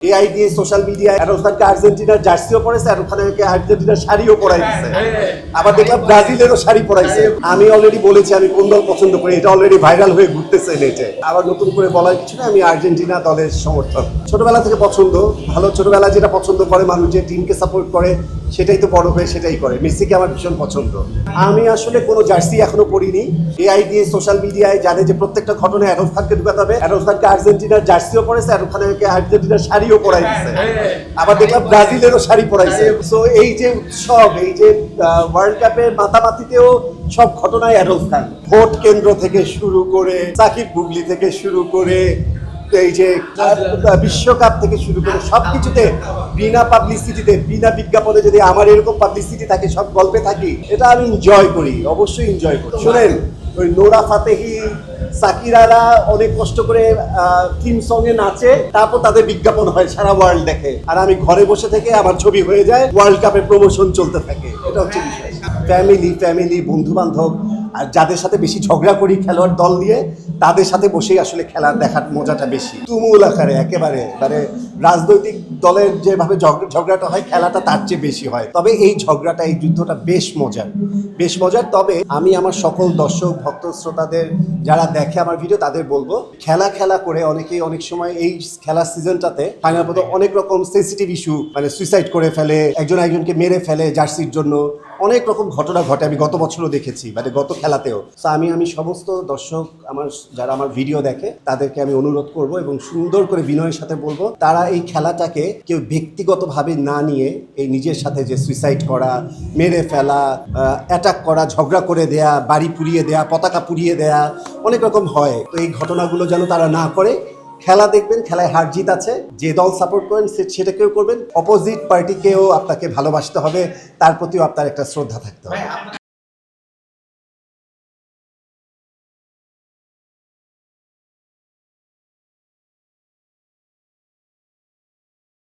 AI দিয়ে social মিডিয়ায় আরফানকে আর্জেন্টিনার জার্সিও পরাইছে আর ওখানে আর্জেন্টিনার শাড়িও পরাই দিচ্ছে। আবার দেখলাম ব্রাজিলেরও শাড়ি পরাইছে। আমি অলরেডি বলেছি আমি কোন দল পছন্দ করি, এটা অলরেডি ভাইরাল হয়ে ঘুরতেছে নেটে। আবার নতুন করে বলার কিছু না, আমি আর্জেন্টিনা দলের সমর্থক। ছোটবেলা থেকে পছন্দ, ভালো ছোটবেলা যেটা পছন্দ করে মানুষ, যে টিমকে সাপোর্ট করে সেটাই তো বড় হয়ে সেটাই করে। মেসিকে আমার ভীষণ পছন্দ। আমি আসলে কোনো জার্সি এখনো পরিনি। এআই দিয়ে সোশ্যাল মিডিয়ায় জানে যে প্রত্যেকটা ঘটনায় আরফ খানকে ঢুকাতে হবে। আরফ খানকে আর্জেন্টিনার জার্সিও পরেছে আর ওখানে আর্জেন্টিনার শাড়িও পরাই দিচ্ছে। আবার দেখলাম ব্রাজিলেরও শাড়ি পরাইছে। সো এই যে উৎসব, এই যে ওয়ার্ল্ড কাপের মাতামাতিতেও সব ঘটনায় আরফ খান। ভোট কেন্দ্র থেকে শুরু করে, সাকিব বুগলি থেকে শুরু করে, এই যে বিশ্বকাপ থেকে শুরু করে সবকিছুতে বিনা পাবলিসিটিতে, বিনা বিজ্ঞাপনে যদি আমার এরকম পাবলিসিটি থাকে, সব গল্পে থাকি, এটা আমি এনজয় করি, অবশ্যই এনজয় করি। শোনেন, ওই নোরা ফাতেহি, সাকিরারা অনেক কষ্ট করে থিম সঙ্গে নাচে, তারপর তাদের বিজ্ঞাপন হয়, সারা ওয়ার্ল্ড দেখে। আর আমি ঘরে বসে থেকে আমার ছবি হয়ে যায়, ওয়ার্ল্ড কাপের প্রমোশন চলতে থাকে। এটা হচ্ছে বিষয়। ফ্যামিলি, বন্ধু বান্ধব, আর যাদের সাথে বেশি ঝগড়া করি খেলোয়াড় দল নিয়ে, তাদের সাথে বসেই আসলে খেলার দেখার মজাটা বেশি তুমুল আকারে। একেবারে মানে রাজনৈতিক দলের যেভাবে ঝগড়াটা হয়, খেলাটা তার চেয়ে বেশি হয়। তবে এই ঝগড়াটা, এই যুদ্ধটা বেশ মজার। তবে আমি আমার সকল দর্শক, ভক্ত, শ্রোতাদের, যারা দেখে আমার ভিডিও, তাদের বলবো, খেলা করে অনেকেই অনেক সময় এই খেলার সিজনটাতে ফাইনাল পর্যন্ত অনেক রকম সেন্সিটিভ ইস্যু, মানে সুইসাইড করে ফেলে, একজন একজনকে মেরে ফেলে জার্সির জন্য। অনেক রকম ঘটনা ঘটে, আমি গত বছরও দেখেছি, মানে গত খেলাতেও। তো আমি সমস্ত দর্শক, যারা আমার ভিডিও দেখে, তাদেরকে আমি অনুরোধ করব এবং সুন্দর করে বিনয়ের সাথে বলবো, তারা এই খেলাটাকে কেউ ব্যক্তিগতভাবে না নিয়ে, এই নিজের সাথে যে সুইসাইড করা, মেরে ফেলা, অ্যাটাক করা, ঝগড়া করে দেয়া, বাড়ি পুড়িয়ে দেয়া, পতাকা পুড়িয়ে দেয়া, অনেক রকম হয়। তো এই ঘটনাগুলো যেন তারা না করে। খেলা দেখবেন, খেলায় হার জিত আছে, যে দল সাপোর্ট করেন সেটাকেও করবেন, অপোজিট পার্টিকেও আপনাকে ভালোবাসতে হবে, তার প্রতিও আপনার একটা শ্রদ্ধা থাকতে হবে।